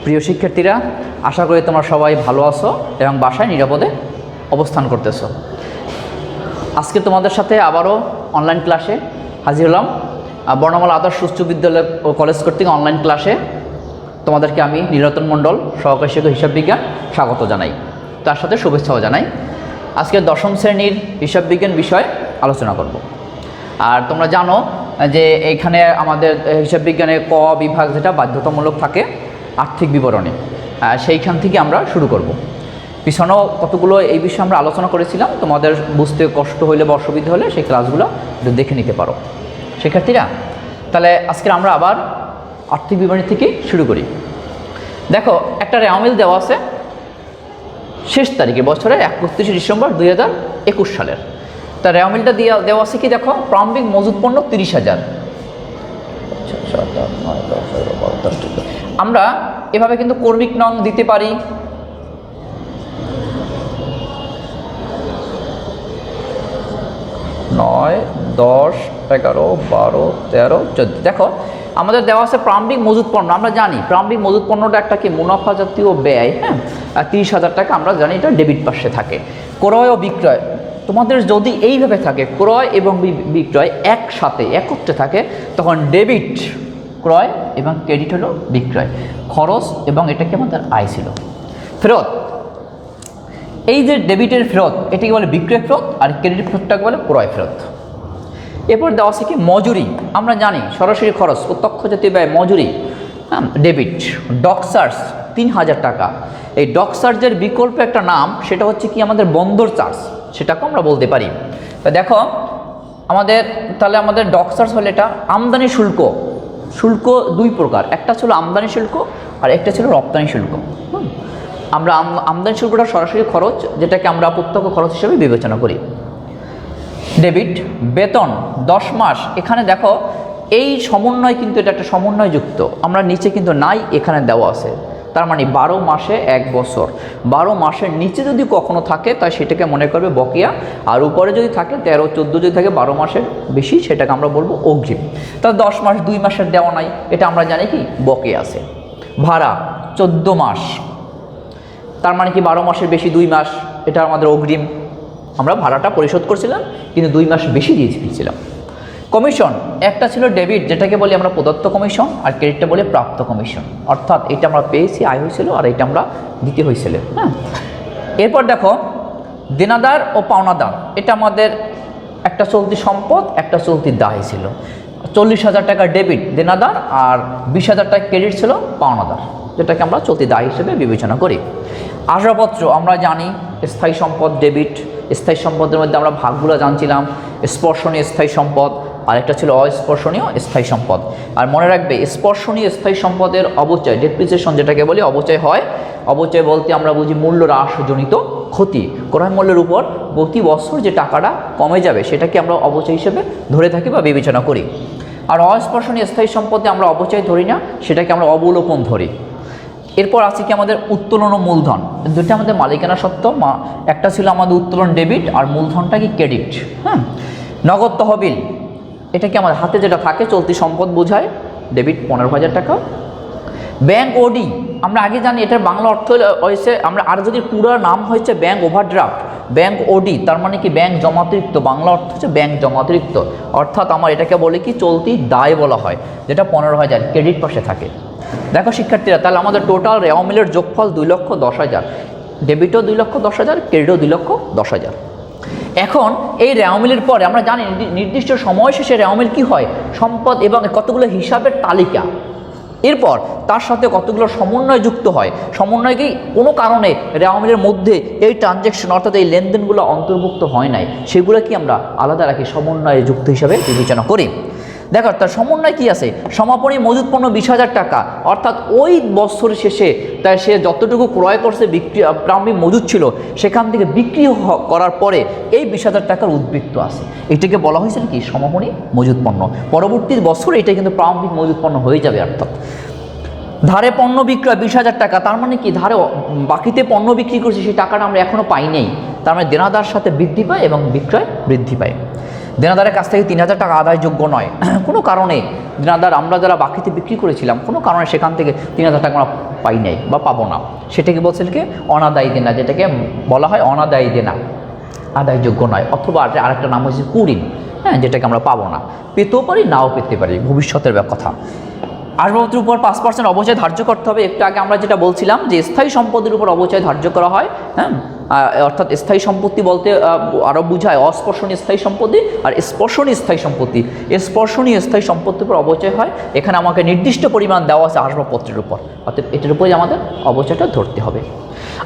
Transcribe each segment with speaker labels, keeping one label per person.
Speaker 1: প্রিয় শিক্ষার্থীরা, আশা করি তোমরা সবাই ভালো আছো এবং বাসায় নিরাপদে অবস্থান করতেছো। আজকে তোমাদের সাথে আবারও অনলাইন ক্লাসে হাজির হলাম। বর্ণমালা আদর্শ উচ্চ বিদ্যালয় ও কলেজ কর্তৃক অনলাইন ক্লাসে তোমাদেরকে আমি নীলরতন মণ্ডল, সহকারী শিক্ষক হিসাব বিজ্ঞান, স্বাগত জানাই, তার সাথে শুভেচ্ছাও জানাই। আজকে দশম শ্রেণীর হিসাব বিজ্ঞান বিষয় আলোচনা করব। আর তোমরা জানো যে এইখানে আমাদের হিসাব বিজ্ঞানে ক বিভাগ যেটা বাধ্যতামূলক থাকে আর্থিক বিবরণী, সেইখান থেকে আমরা শুরু করব। পিছনেও কতগুলো এই বিষয়ে আমরা আলোচনা করেছিলাম, তোমাদের বুঝতে কষ্ট হইলে বা অসুবিধা হলে সেই ক্লাসগুলো একটু দেখে নিতে পারো শিক্ষার্থীরা। তাহলে আজকে আমরা আবার আর্থিক বিবরণী থেকে শুরু করি। দেখো, একটা রেওয়ামিল দেওয়া আছে শেষ তারিখে, বছরে 31 ডিসেম্বর 2021 সালের। তা রেওয়ামিলটা দেওয়া আছে কি, দেখো, প্রারম্ভিক মজুদ পণ্য 30,000। আমরা এভাবে কিন্তু কর্মিক নং দিতে পারি, নয়, 10, 11, 12, 13, 14। দেখো আমাদের দেওয়া আছে প্রারম্ভিক মজুদ পণ্য। আমরা জানি প্রারম্ভিক মজুদ পণ্যটা একটা কি মুনাফা জাতীয় ব্যয়, হ্যাঁ, 30,000 টাকা আমরা জানি, এটা ডেবিট পাশে থাকে। ক্রয় ও বিক্রয় তোমাদের যদি এইভাবে থাকে, ক্রয় এবং বিক্রয় একসাথে একত্রে থাকে, তখন ডেবিট ক্রয় এবং ক্রেডিট হলো বিক্রয়, খরচ এবং এটাকে আমাদের আয় ছিল। ফেরত, এই যে ডেবিটের ফেরত এটাকে বলে বিক্রয় ফেরত, আর ক্রেডিট ফেরতটাকে বলে ক্রয় ফেরত। এরপর দেওয়া আছে কি মজুরি। আমরা জানি সরাসরি খরচ, প্রত্যক্ষ জাতীয় ব্যয় মজুরি, হ্যাঁ, ডেবিট। ডক চার্জ 3,000 টাকা। এই ডক চার্জের বিকল্প একটা নাম, সেটা হচ্ছে কি আমাদের বন্দর চার্জ, সেটাকেও আমরা বলতে পারি। তো দেখো আমাদের ডক চার্জ হলে এটা আমদানি শুল্ক। শুল্ক দুই প্রকার, একটা ছিল আমদানি শুল্ক আর একটা ছিল রপ্তানি শুল্ক। আমরা আমদানি শুল্কটা সরাসরি খরচ, যেটাকে আমরা প্রত্যক্ষ খরচ হিসেবে বিবেচনা করি। ডেবিট বেতন 10 মাস। এখানে দেখো এই সমন্বয়, কিন্তু এটা একটা সমন্বয় যুক্ত, আমরা নিচে কিন্তু নাই, এখানে দেওয়া আছে। তার মানে 12 মাসে 1 বছর। 12 মাসের নিচে যদি কখনো থাকে তাই সেটাকে মনে করবে বকেয়া, আর উপরে যদি থাকে 13, 14 যদি থাকে 12 মাসের বেশি, সেটাকে আমরা বলবো অগ্রিম। তাহলে 10 মাস 2 মাসের দেওয়া নাই, এটা আমরা জানি কি বকেয়া আছে। ভাড়া 14 মাস, তার মানে কি 12 মাসের বেশি 2 মাস, এটা আমাদের অগ্রিম। আমরা ভাড়াটা পরিশোধ করছিলাম কিন্তু 2 মাস বেশি দিয়ে ফেলছিলাম। কমিশন, একটা ছিল ডেবিট, যেটাকে বলি আমরা প্রদত্ত কমিশন, আর ক্রেডিটটা বলে প্রাপ্ত কমিশন। অর্থাৎ এটা আমরা পেয়েছি, আয় হয়েছিল, আর এটা আমরা দিতে হয়েছিল, হ্যাঁ। এরপর দেখো দেনাদার ও পাওনাদার, এটা আমাদের একটা চলতি সম্পদ, একটা চলতি দায় ছিল। 40,000 টাকা ডেবিট দেনাদার, আর 20,000 টাকা ক্রেডিট ছিল পাওনাদার, যেটাকে আমরা চলতি দায় হিসেবে বিবেচনা করি। আসবাবপত্র আমরা জানি স্থায়ী সম্পদ ডেবিট। স্থায়ী সম্পদের মধ্যে আমরা ভাগগুলো জানছিলাম, স্পর্শনীয় স্থায়ী সম্পদ, আর একটা ছিল অস্পর্শনীয় স্থায়ী সম্পদ। আর মনে রাখবে স্পর্শনীয় স্থায়ী সম্পদের অবচয়, ডেপ্রিসিয়েশন যেটাকে বলি, অবচয় হয়। অবচয় বলতে আমরা বুঝি মূল্য হ্রাসজনিত ক্ষতি। ক্রয় মূল্যের উপর প্রতি বছর যে টাকাটা কমে যাবে সেটাকে আমরা অবচয় হিসেবে ধরে থাকি বা বিবেচনা করি। আর অস্পর্শনীয় স্থায়ী সম্পদে আমরা অবচয় ধরি না, সেটাকে আমরা অবলোপন ধরি। এরপর আছে কি আমাদের উত্তোলন ও মূলধন, দুটো আমাদের মালিকানা সত্ত্ব। একটা ছিল আমাদের উত্তোলন ডেবিট, আর মূলধনটা কি ক্রেডিট, হ্যাঁ। নগদ তহবিল, এটা কি আমাদের হাতে যেটা থাকে চলতি সম্পদ বোঝায়, ডেবিট 15,000 টাকা। ব্যাংক ওডি, আমরা আগে জানি এটার বাংলা অর্থ হয়েছে, আমরা আর যদি পুরো নাম হয়েছে ব্যাংক ওভারড্রাফট, ব্যাংক ওডি তার মানে কি ব্যাংক জমাতিরিক্ত, বাংলা অর্থ হচ্ছে ব্যাংক জমাতিরিক্ত। অর্থাৎ আমার এটাকে বলে কি চলতি দায় বলা হয়, যেটা 15,000 ক্রেডিট পাশে থাকে। দেখো শিক্ষার্থীরা, তাহলে আমাদের টোটাল রেওয়ামিলের যোগফল 2,10,000। ডেবিটও 2,10,000, ক্রেডিটও 2,10,000। এখন এই রেওয়ামিলের পরে আমরা জানি নির্দিষ্ট সময় শেষে রেওয়ামিল কি হয়, সম্পদ এবং কতগুলো হিসাবের তালিকা। এরপর তার সাথে কতগুলো সমন্বয় যুক্ত হয়। সমন্বয় কি কোনো কারণে রেওয়ামিলের মধ্যে এই ট্রানজ্যাকশন অর্থাৎ এই লেনদেনগুলো অন্তর্ভুক্ত হয় নাই, সেগুলো কি আমরা আলাদা রাখি, সমন্বয়ে যুক্ত হিসাবে বিবেচনা করি। দেখো তার সমন্বয় কি আছে, সমাপনী মজুদ পণ্য 20,000 টাকা, অর্থাৎ ওই বছর শেষে তাই সে যতটুকু ক্রয় করছে বিক্রি প্রারম্ভিক মজুদ ছিল, সেখান থেকে বিক্রি করার পরে এই 20,000 টাকার উদ্বৃত্ত আছে, এটাকে বলা হয়েছে কি সমাপনী মজুদ পণ্য। পরবর্তী বছরে এটা কিন্তু প্রারম্ভিক মজুদ পণ্য হয়ে যাবে। অর্থাৎ ধারে পণ্য বিক্রয় 20,000 টাকা, তার মানে কি ধারে বাকিতে পণ্য বিক্রি করছে, সেই টাকাটা আমরা এখনও পাই নেই, তার মানে দেনাদার সাথে বৃদ্ধি পায় এবং বিক্রয় বৃদ্ধি পায়। দেনাদারের কাছ থেকে 3000 টাকা আদায়যোগ্য নয় কোনো কারণে। দেনাদার আমরা যারা বাকিতে বিক্রি করেছিলাম কোনো কারণে সেখান থেকে 3000 টাকা আমরা পাই নাই বা পাবো না, সেটাকে বলছেন কি অনাদায়ী দেনা, যেটাকে বলা হয় অনাদায়ী দেনা, আদায়যোগ্য নয়। অথবা আরেকটা নাম হচ্ছে কুঋণ, হ্যাঁ, যেটাকে আমরা পাবো না, পেতেও পারি নাও পেতে পারি, ভবিষ্যতের কথা। আসবাবপত্রের উপর 5% অবচয় ধার্য করতে হবে। একটু আগে আমরা যেটা বলছিলাম যে স্থায়ী সম্পদের উপর অবচয় ধার্য করা হয়, হ্যাঁ, অর্থাৎ স্থায়ী সম্পত্তি বলতে আরও বোঝায় অস্পর্শনীয় স্থায়ী সম্পত্তি আর স্পর্শনীয় স্থায়ী সম্পত্তি। স্পর্শনীয় স্থায়ী সম্পত্তির উপর অবচয় হয়, এখানে আমাকে নির্দিষ্ট পরিমাণ দেওয়া আছে আসবাবপত্রের উপর, অর্থাৎ এটার উপরে আমাদের অবচয়টা ধরতে হবে।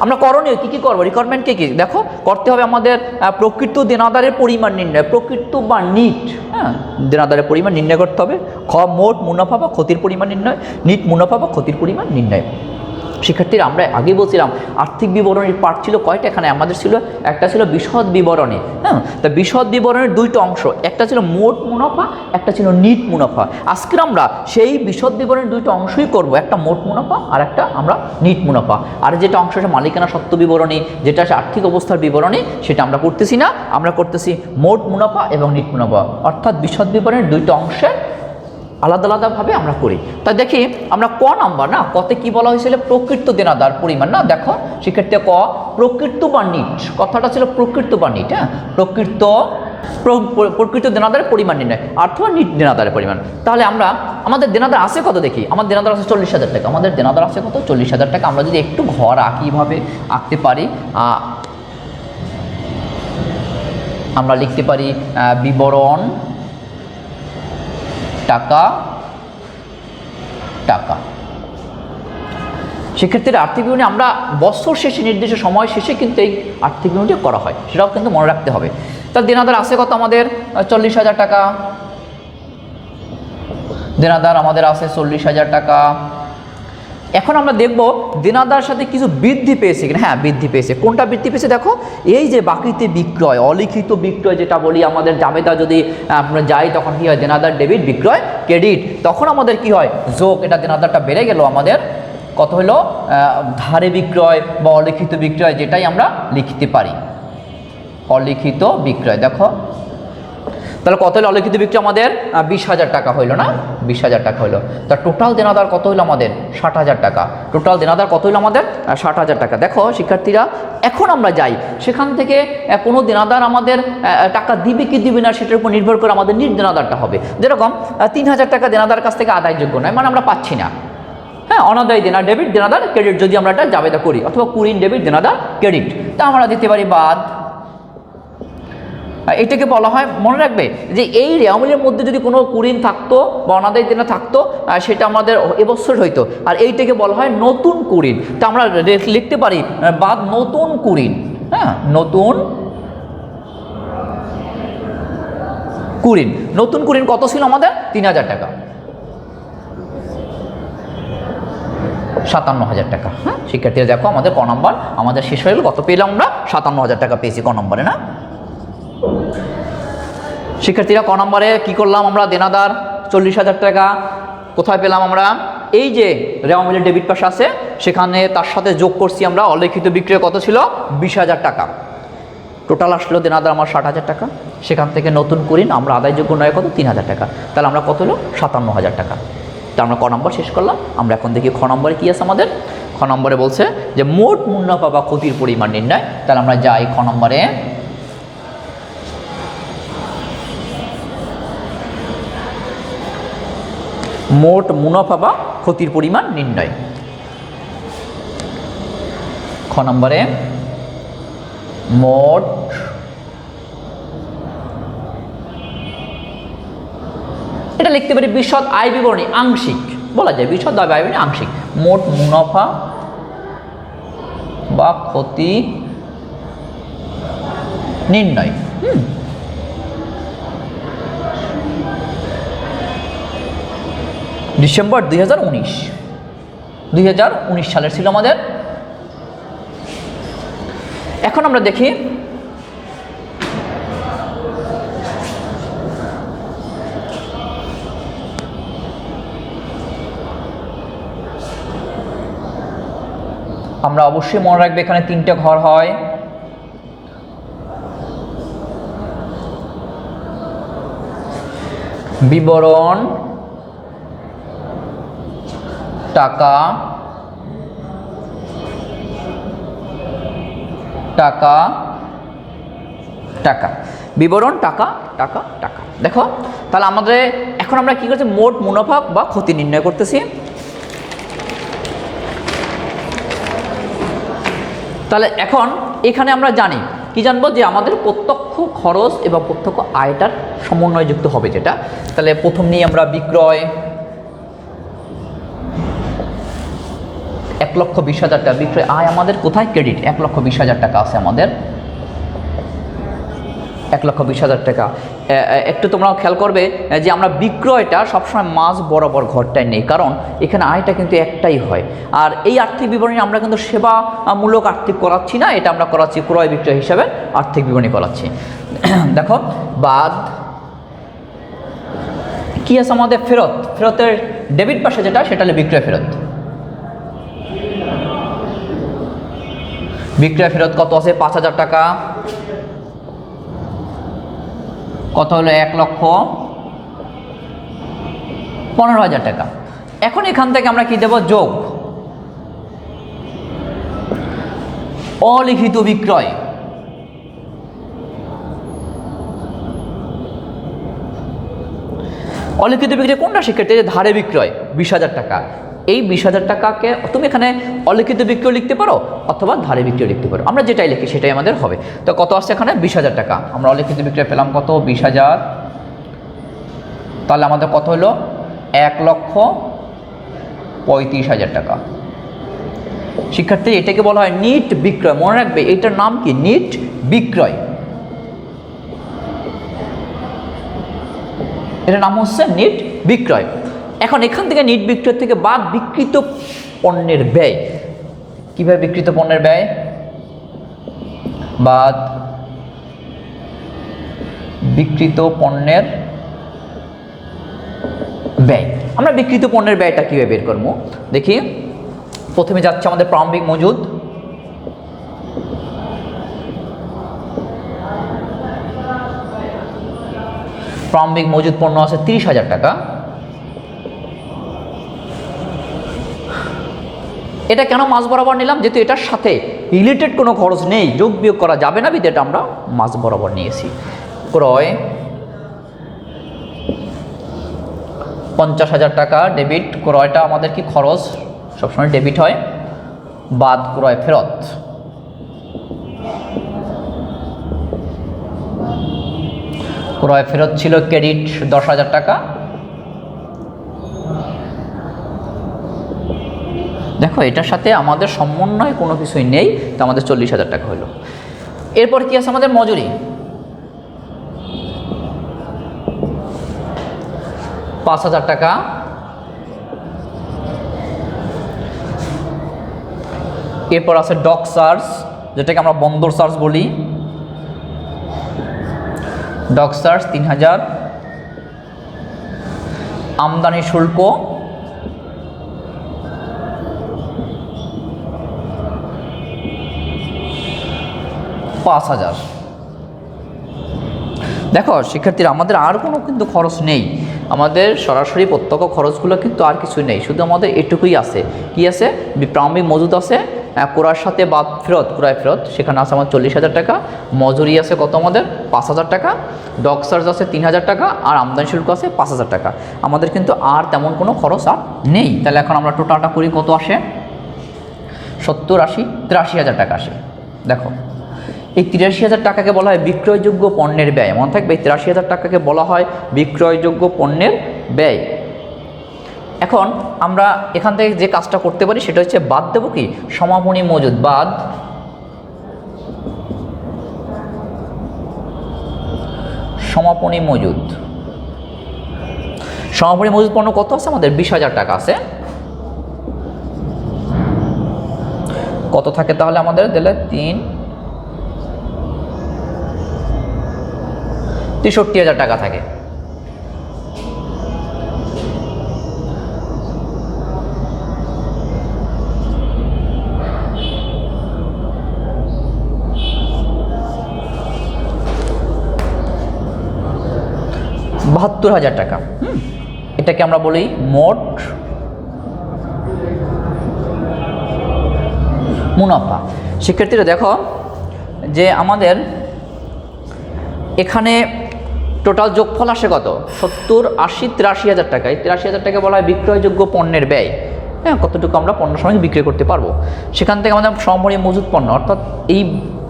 Speaker 1: আমরা করণীয় কী কী করবো, রিকোয়ারমেন্ট কী কী দেখো করতে হবে। আমাদের প্রকৃত দেনাদারের পরিমাণ নির্ণয়, প্রকৃত বা নিট, হ্যাঁ, দেনাদারের পরিমাণ নির্ণয় করতে হবে। মোট মুনাফা বা ক্ষতির পরিমাণ নির্ণয়, নিট মুনাফা বা ক্ষতির পরিমাণ নির্ণয়। শিক্ষার্থীরা আমরা আগে বলছিলাম আর্থিক বিবরণীর পার্ট ছিল কয়টা, এখানে আমাদের ছিল একটা ছিল বিশদ বিবরণী, হ্যাঁ, তা বিশদ বিবরণীর দুইটা অংশ, একটা ছিল মোট মুনাফা, একটা ছিল নিট মুনাফা। আজকে আমরা সেই বিশদ বিবরণীর দুইটা অংশই করব, একটা মোট মুনাফা আর একটা আমরা নিট মুনাফা। আর যেটা অংশ আছে মালিকানা সত্ত্ব বিবরণী, যেটা আছে আর্থিক অবস্থার বিবরণী, সেটা আমরা করতেছি না, আমরা করতেছি মোট মুনাফা এবং নিট মুনাফা, অর্থাৎ বিশদ বিবরণীর দুইটা অংশের আলাদা আলাদাভাবে আমরা করি। তাই দেখি আমরা ক নাম্বার না, কতে কি বলা হয়েছিল প্রকৃত দেনাদার পরিমাণ না, দেখো শিক্ষার্থী ক প্রকৃত বা নিট, কথাটা ছিল প্রকৃত বা নিট, হ্যাঁ, প্রকৃত দেনাদারের পরিমাণ নির্ণয় অথবা নিট দেনাদারের পরিমাণ। তাহলে আমরা আমাদের দেনাদার আছে কত দেখি, আমার দেনাদার আছে 40,000 টাকা, আমাদের দেনাদার আছে কত 40,000 টাকা। আমরা যদি একটু ঘর আঁকিভাবে আঁকতে পারি, আমরা লিখতে পারি বিবরণ টাকা টাকা। শিক্ষার্থীরা আর্থিক বিবরণী আমরা বছর শেষে নির্দিষ্ট সময় শেষে কিন্তু এই আর্থিক বিবরণীটি করা হয়, সেটাও কিন্তু মনে রাখতে হবে। তার দেনাদার আছে কত আমাদের 40,000 টাকা, দেনাদার আমাদের আছে 40,000 টাকা। এখন আমরা দেখব দেনাদার সাথে কিছু বৃদ্ধি পেয়েছে কিনা, হ্যাঁ বৃদ্ধি পেয়েছে। কোনটা বৃদ্ধি পেয়েছে দেখো, এই যে বাকিতে বিক্রয়, অলিখিত বিক্রয় যেটা বলি, আমাদের জাবেদা যদি আমরা যাই তখন কি হয় দেনাদার ডেবিট বিক্রয় ক্রেডিট, তখন আমাদের কি হয় যোগ, এটা দেনাদারটা বেড়ে গেল আমাদের কত হলো ধারে বিক্রয় বা অলিখিত বিক্রয়, যেটাই আমরা লিখতে পারি অলিখিত বিক্রয়। দেখো তাহলে কত হলো অলিখিত বিক্রয় আমাদের 20,000 টাকা হইলো না, 20,000 টাকা হইলো। তা টোটাল দেনাদার কত হইলো আমাদের 60,000 টাকা, টোটাল দেনাদার কত হইলো আমাদের 60,000 টাকা। দেখো শিক্ষার্থীরা এখন আমরা যাই, সেখান থেকে কোনো দেনাদার আমাদের টাকা দিবে কি দিবে না সেটার উপর নির্ভর করে আমাদের নিট দেনাদারটা হবে। যেরকম 3,000 টাকা দেনাদার কাছ থেকে আদায়যোগ্য নয়, মানে আমরা পাচ্ছি না, হ্যাঁ, অনাদায়ী দেনা ডেবিট দেনাদার ক্রেডিট যদি আমরা এটা জাবেদা করি, অথবা কুঋণ ডেবিট দেনাদার ক্রেডিট, তা আমরা দিতে পারি বাদ। এটাকে বলা হয়, মনে রাখবে যে এই রেওয়ামিলের মধ্যে যদি কোনো কুঋণ থাকতো বা অনাদায়ী দেনা থাকতো সেটা আমাদের এবছর হইতো, আর এইটাকে বলা হয় নতুন কুঋণ। তা আমরা লিখতে পারি বাদ নতুন কুঋণ, হ্যাঁ, নতুন কুঋণ। নতুন কুঋণ কত ছিল আমাদের 3,000 টাকা, 57,000 টাকা। হ্যাঁ শিক্ষার্থীরা দেখো আমাদের ক নম্বর আমাদের শেষ হয়ে গেল, কত পেলাম আমরা 57,000 টাকা পেয়েছি ক নম্বরে না। শিক্ষার্থীরা ক নম্বরে কি করলাম আমরা, দেনাদার 40,000 টাকা কোথায় পেলাম আমরা, এই যে রেওয়ামিলের ডেবিট পাশে আছে সেখানে তার সাথে যোগ করছি আমরা অলিখিত বিক্রয় কত ছিল 20,000 টাকা, টোটাল আসলো দেনাদার আমার 60,000 টাকা। সেখান থেকে নতুন কুঋণ আমরা আদায়যোগ্য নয় কত 3,000 টাকা, তাহলে আমরা কত হলো 57,000 টাকা। তা আমরা ক নম্বর শেষ করলাম। আমরা এখন দেখি খ নম্বরে কি আছে আমাদের। খ নম্বরে বলছে যে মোট মুনাফা বা ক্ষতির পরিমাণ নির্ণয়। তাহলে আমরা যাই খ নম্বরে, মোট মুনাফা বা ক্ষতির পরিমাণ নির্ণয়। খ নম্বরে মোট এটা লিখতে পারি বিশদ আয় বিবরণী আংশিক, বলা যায় বিশদ আয় বিবরণী আংশিক, মোট মুনাফা বা ক্ষতি নির্ণয়। ডিসেম্বর 2019 সালের ছিল আমাদের। এখন আমরা দেখি আমরা অবশ্যই মনে রাখবে এখানে 3টে ঘর হয়, বিবরণ টাকা টাকা টাকা বিবরণ টাকা টাকা টাকা। দেখো তাহলে আমাদের এখন আমরা কি করছি, মোট মুনাফা বা ক্ষতি নির্ণয় করতেছি। তাহলে এখন এখানে আমরা জানি কি জানবো, যে আমাদের প্রত্যক্ষ খরচ এবং প্রত্যক্ষ আয়টার সমন্বয়যুক্ত হবে যেটা। তাহলে প্রথম নিয়ে আমরা বিক্রয় 1,20,000 টাকা বিক্রয় আয় আমাদের কোথায়, ক্রেডিট 1,20,000 টাকা আছে আমাদের, 1,20,000 টাকা। একটু তোমরাও খেয়াল করবে যে আমরা বিক্রয়টা সবসময় মাঝ বরাবর ঘরটায় নেই, কারণ এখানে আয়টা কিন্তু একটাই হয়। আর এই আর্থিক বিবরণী আমরা কিন্তু সেবামূলক আর্থিক করাচ্ছি না, এটা আমরা করাচ্ছি ক্রয় বিক্রয় হিসাবে আর্থিক বিবরণী করাচ্ছি। দেখো বাদ কি আছে আমাদের, ফেরত, ফেরতের ডেবিট পাশে যেটা সেটা হলো বিক্রয় ফেরত। বিক্রয় ফেরত কত আছে, 5,000 টাকা। কত হলো, 1,15,000 টাকা। এখন এখান থেকে আমরা কি দেব, যোগ অলিখিত বিক্রয়। অলিখিত বিক্রয় কোনটা শিক্ষার্থী, ধারে বিক্রয় 20,000 টাকা। এই 20,000 টাকাকে তুমি এখানে অলিখিত বিক্রয় লিখতে পারো অথবা ধারে বিক্রয় লিখতে পারো, আমরা যেটাই লিখি সেটাই আমাদের হবে। তো কত আসছে এখানে, 20,000 টাকা। আমরা অলিখিত বিক্রয় পেলাম কত, 20,000। তাহলে আমাদের কত হলো, 1,35,000 টাকা। শিক্ষার্থী এটাকে বলা হয় নিট বিক্রয়, মনে রাখবে এটার নাম কি, নিট বিক্রয়। এটার নাম হচ্ছে নিট বিক্রয়। এখন এখান থেকে নিট বিক্রয় থেকে বাদ বিক্রিত পণ্যের ব্যয়, কিভাবে বিক্রিত পণ্যের ব্যয়, বাদ বিক্রিত পণ্যের ব্যয়। আমরা বিক্রিত পণ্যের ব্যয়টা কিভাবে বের করবো দেখি। প্রথমে যাচ্ছে আমাদের প্রারম্ভিক মজুদ, প্রারম্ভিক মজুদ পণ্য আছে 30,000 টাকা। এটা কেন মাঝ বরাবর নিলাম, যেহেতু এটার সাথে রিলেটেড কোনো খরচ নেই, যোগ বিয়োগ করা যাবে না, বিধে এটা আমরা মাঝ বরাবর নিয়েছি। ক্রয় 50,000 টাকা ডেবিট, ক্রয়টা আমাদের কি খরচ, সবসময় ডেবিট হয়। বাদ ক্রয় ফেরত, ক্রয় ফেরত ছিল ক্রেডিট 10,000 টাকা। দেখো এটার সাথে আমাদের সমন্বয় কোনো কিছুই নেই, তো আমাদের 40,000 টাকা হলো। এরপর কি আছে আমাদের মজুরি, 5,000 টাকা। এরপর আছে ডক চার্জ, যেটাকে আমরা বন্দর চার্জ বলি, ডক চার্জ 3,000। আমদানি শুল্ক 5,000। দেখো শিক্ষার্থীরা আমাদের আর কোনো কিন্তু খরচ নেই, আমাদের সরাসরি প্রত্যক্ষ খরচগুলো কিন্তু আর কিছু নেই, শুধু আমাদের এটুকুই আছে। কি আছে, প্রারম্ভিক মজুদ আছে, ক্রয়ের সাথে বাদ ফেরত, ক্রয় ফেরত, সেখানে আছে আমার 40,000 টাকা। মজুরি আছে কত আমাদের, 5,000 টাকা। ডক চার্জ আছে 3,000 টাকা, আর আমদানি শুল্ক আছে 5,000 টাকা। আমাদের কিন্তু আর তেমন কোনো খরচ আর নেই। তাহলে এখন আমরা টোটালটা করি, কত আসে, 70, 80, 83,000 টাকা আসে। দেখো এই 83,000 টাকাকে বলা হয় বিক্রয়যোগ্য পণ্যের ব্যয়, মনে থাকবে এই 83,000 টাকাকে বলা হয় বিক্রয়যোগ্য পণ্যের ব্যয়। এখন আমরা এখান থেকে যে কাজটা করতে পারি সেটা হচ্ছে বাদ দেবো কি, সমাপনী মজুদ, বাদ সমাপনী মজুদ। সমাপনী মজুদ পণ্য কত আছে আমাদের, 20,000 টাকা আছে। কত থাকে তাহলে আমাদের, দিলে 63,000 টাকা থাকে। 72,000 টাকা। এটাকে আমরা বলি মোট মুনাফা। শিক্ষার্থীরা দেখো যে আমাদের এখানে টোটাল যোগফল আসে কত? 70, 80, 83,000 টাকা। এই 83,000 টাকা বলা হয় বিক্রয়যোগ্য পণ্যের ব্যয়। হ্যাঁ, কতটুকু আমরা পণ্য সময় বিক্রি করতে পারবো। সেখান থেকে আমাদের সমপরিমাণ মজুত পণ্য, অর্থাৎ এই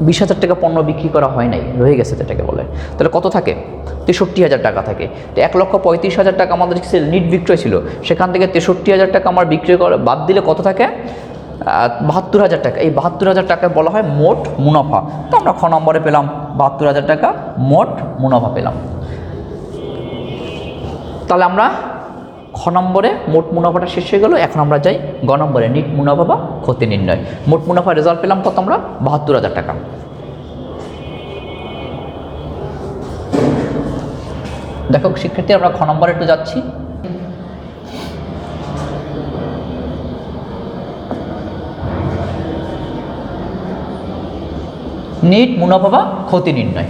Speaker 1: 20,000 টাকা পণ্য বিক্রি করা হয় নাই, রয়ে গেছে, যেটাকে বলে। তাহলে কত থাকে? 63,000 টাকা থাকে। তো 1,35,000 টাকা আমাদের নিট বিক্রয় ছিল, সেখান থেকে 63,000 টাকা আমার বিক্রি করে বাদ দিলে কত থাকে? 72,000 টাকা। এই 72,000 টাকা বলা হয় মোট মুনাফা। তো আমরা খ নম্বরে পেলাম 72,000 টাকা মোট মুনাফা পেলাম। তাহলে আমরা খ নম্বরে মোট মুনাফাটা শেষ হয়ে গেল। এখন আমরা যাই গ নম্বরে, নিট মুনাফা বা ক্ষতি নির্ণয়। মোট মুনাফা রেজাল্ট পেলাম কত? আমরা 72,000 টাকা। দেখো শিক্ষার্থী, আমরা খ নম্বরে একটু যাচ্ছি। নিট মুনাফা বা ক্ষতি নির্ণয়।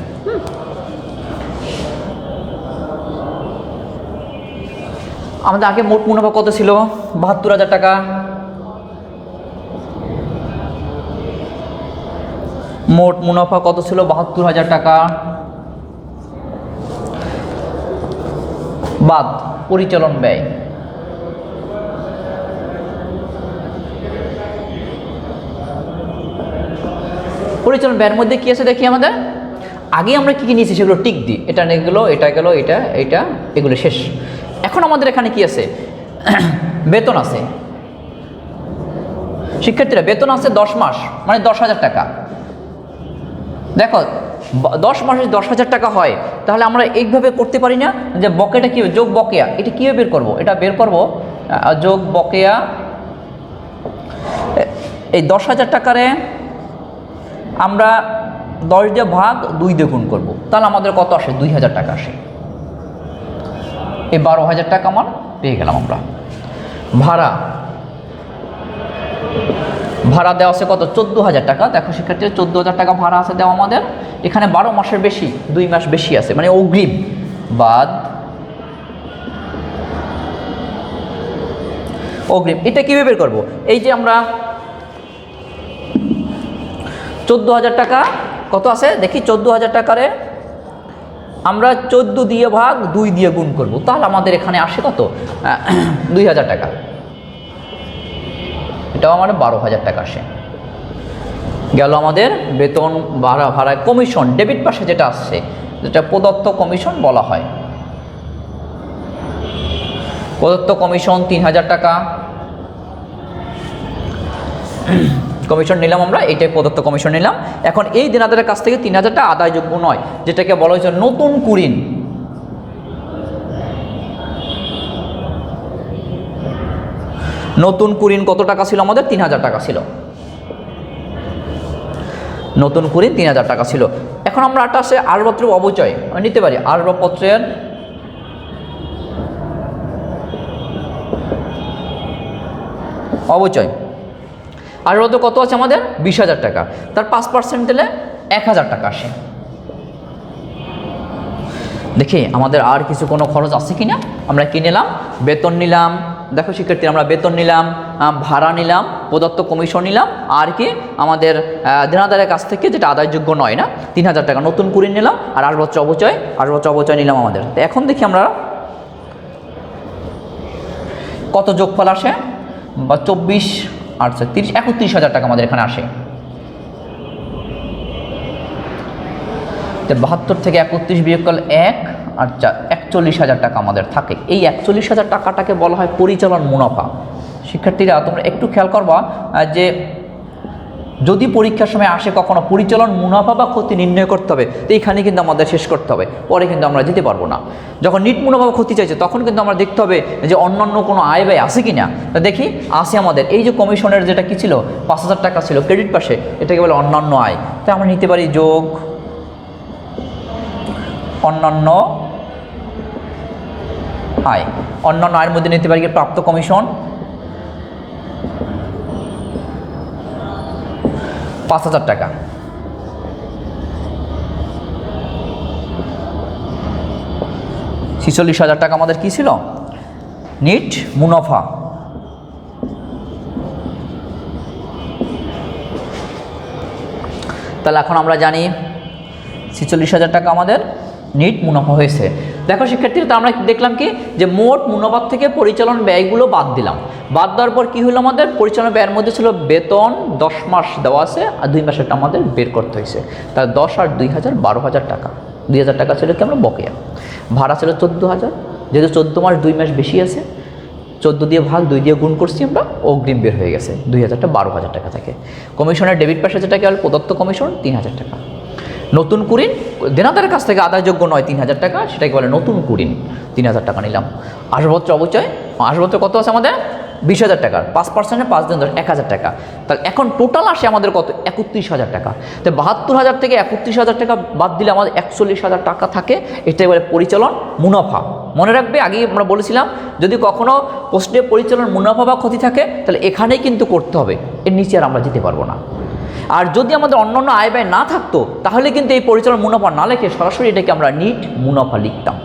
Speaker 1: আমাদের আগে মোট মুনাফা কত ছিল? 72,000 টাকা। মোট মুনাফা কত ছিল? 72,000 টাকা বাদ পরিচালন ব্যয়। পরিচালন ব্যয়ের মধ্যে কি আছে দেখি আমাদের। আগে আমরা কি কি নিয়েছি সেগুলো টিক দিই, এটা গেল, এটা গেল, এটা এগুলো শেষ। এখন আমাদের এখানে কি আছে? বেতন আছে। শিক্ষার্থীরা বেতন আছে 10 মাস, মানে 10,000 টাকা। দেখো 10 মাসে 10,000 টাকা হয়, তাহলে আমরা এইভাবে করতে পারি না যে বকেয়াটা কি যোগ বকেয়া, এটা কীভাবে বের করব? এটা বের করব যোগ বকেয়া। এই 10,000 টাকারে আমরা 10 দিয়ে ভাগ 2 দিয়ে গুণ করবো, তাহলে আমাদের কত আসে? 2,000 টাকা আসে। এই 12,000 টাকা আমার পেয়ে গেলাম আমরা। ভাড়া দেওয়া আছে কত? 14,000 টাকা। দেখো শিক্ষার্থীরা 14,000 টাকা ভাড়া আছে দেওয়া আমাদের। এখানে 12 মাসের বেশি, 2 মাস বেশি আছে, মানে অগ্রিম বাদ অগ্রিম। এটা কীভাবে বের করবো? এই যে আমরা 14,000 টাকা কত আছে দেখি। 14,000 টাকারে আমরা 14 দিয়ে ভাগ 2 দিয়ে গুণ করব, তাহলে আমাদের এখানে আসে কত? 2,000 টাকা। এটাও আমাদের 12,000 টাকা আসে। গেল আমাদের বেতন, ভাড়া, কমিশন। ডেবিট পাশে যেটা আসছে, যেটা প্রদত্ত কমিশন বলা হয়। প্রদত্ত কমিশন 3,000 টাকা কমিশন নিলাম আমরা, এইটাই প্রদত্ত কমিশন নিলাম। এখন এই দেনাদারের কাছ থেকে 3,000 টাকা আদায়যোগ্য নয়, যেটাকে বলা হয়েছে নতুন কুঋণ। নতুন কুঋণ কত টাকা ছিল আমাদের? 3,000 টাকা ছিল। নতুন কুঋণ 3,000 টাকা ছিল। এখন আমরা একটা আছে আসবাবপত্র অবচয়, আমি নিতে পারি আসবাবপত্রের অবচয়। আসবাবপত্র কত আছে আমাদের? 20,000 টাকা। তার 5% দিলে 1,000 টাকা আসে। দেখি আমাদের আর কিছু কোনো খরচ আছে কি না। আমরা কি নিলাম? বেতন নিলাম। দেখো শিক্ষার্থী, আমরা বেতন নিলাম, ভাড়া নিলাম, প্রদত্ত কমিশন নিলাম, আর কি আমাদের দেনাদারের কাছ থেকে যেটা আদায়যোগ্য নয় না, 3,000 টাকা নতুন কুঋণ নিলাম, আর আসবাবপত্র অবচয় নিলাম আমাদের। তো এখন দেখি আমরা কত যোগফল আসে, বা 24 আর 30, 31,000 টাকা আমাদের এখানে আসে। 72 থেকে 31 বিয়োগ করলে 1 আর 4, 41,000 টাকা আমাদের থাকে। এই 41,000 টাকাটাকে বলা হয় পরিচালন মুনাফা। শিক্ষার্থীরা তোমরা একটু খেয়াল করবা যে যদি পরীক্ষার সময় আসে কখনো পরিচালন মুনাফা বা ক্ষতি নির্ণয় করতে হবে, তো এইখানে কিন্তু আমাদের শেষ করতে হবে, পরে কিন্তু আমরা যেতে পারবো না। যখন নিট মুনাফা বা ক্ষতি চাইছে তখন কিন্তু আমরা দেখতে হবে যে অন্যান্য কোনো আয় ব্যয় আছে কি না। তো দেখি আসে আমাদের এই যে কমিশনের যেটা কি ছিল 5,000 টাকা ছিল ক্রেডিট পাশে, এটাকে বলে অন্যান্য আয়। তো আমরা নিতে পারি যোগ অন্যান্য আয়। অন্যান্য আয়ের মধ্যে নিতে পারি প্রাপ্ত কমিশন 5,000 টাকা। 46,000 টাকা আমাদের কী ছিল? নিট মুনাফা। তাহলে এখন আমরা জানি 46,000 টাকা আমাদের নিট মুনাফা হয়েছে। দেখো শিক্ষার্থীরা, তো আমরা দেখলাম কি যে মোট মুনাফার থেকে পরিচালন ব্যয়গুলো বাদ দিলাম। বাদ দেওয়ার পর কী হলো, আমাদের পরিচালন ব্যয়ের মধ্যে ছিল বেতন 10 মাস দেওয়া আছে আর 2 মাসেরটা আমাদের বের করতে হয়েছে। তার 10 আর 2,000 12,000 টাকা। 2,000 টাকা ছিল কি আমরা বকেয়া। ভাড়া ছিল 14,000, যেহেতু 14 মাস 2 মাস বেশি আছে, 14 দিয়ে ভাগ 2 দিয়ে গুণ করছি আমরা, অগ্রিম বের হয়ে গেছে। 2,000টা 12,000 টাকা থাকে। কমিশনের ডেবিট পাশে যেটাকে বলে প্রদত্ত কমিশন 3,000 টাকা। নতুন কুড়িন দেনাদারের কাছ থেকে আদায়যোগ্য নয় 3,000 টাকা, সেটাকে বলে নতুন কুড়িন, 3,000 টাকা নিলাম। আসবাবপত্র অবচয়, আসবাবপত্র কত আছে আমাদের? 20,000 টাকার 5% 5 দিন 1,000 টাকা। তাহলে এখন টোটাল আসে আমাদের কত? 31,000 টাকা। তো 72,000 থেকে 31,000 টাকা বাদ দিলে আমাদের 41,000 টাকা থাকে। এটাই বলে পরিচালন মুনাফা। মনে রাখবে, আগে আমরা বলেছিলাম যদি কখনো প্রশ্নে পরিচালন মুনাফা বা ক্ষতি থাকে তাহলে এখানেই কিন্তু করতে হবে, এর নিচে আর আমরা যেতে পারবো না। আর যদি আমাদের অন্যান্য আয় ব্যয় না থাকতো তাহলে কিন্তু এই পরিচালন মুনাফা না লিখে সরাসরি এটাকে আমরা নিট মুনাফা লিখতাম।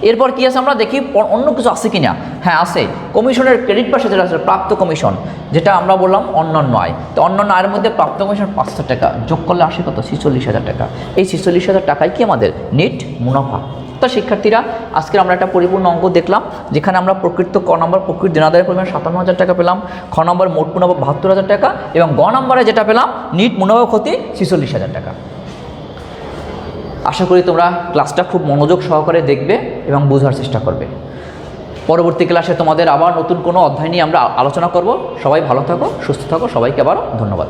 Speaker 1: এরপর কি আছে আমরা দেখি অন্য কিছু আছে কিনা। হ্যাঁ আছে, কমিশনের ক্রেডিট পাশে যেটা আছে প্রাপ্ত কমিশন, যেটা আমরা বললাম অন্যান্য আয়। তো অন্যান্য আয়ের মধ্যে প্রাপ্ত কমিশন 500 টাকা, যোগ করলে আসে কত? 46,000 টাকা। এই 46,000 টাকায় কি আমাদের নিট মুনাফা। তো শিক্ষার্থীরা, আজকে আমরা একটা পরিপূর্ণ অঙ্ক দেখলাম, যেখানে আমরা প্রকৃত ক নম্বর প্রকৃত দেনাদারের পরিমাণ 57,000 টাকা পেলাম, খ নম্বর মোট মুনাফা 72,000 টাকা এবং গ নম্বরে যেটা পেলাম নিট মুনাফা ক্ষতি 46,000 টাকা। আশা করি তোমরা ক্লাসটা খুব মনোযোগ সহকারে দেখবে এবং বোঝার চেষ্টা করবে। পরবর্তী ক্লাসে তোমাদের আবার নতুন কোনো অধ্যায় নিয়ে আমরা আলোচনা করব। সবাই ভালো থাকো, সুস্থ থাকো, সবাইকে আবারও ধন্যবাদ।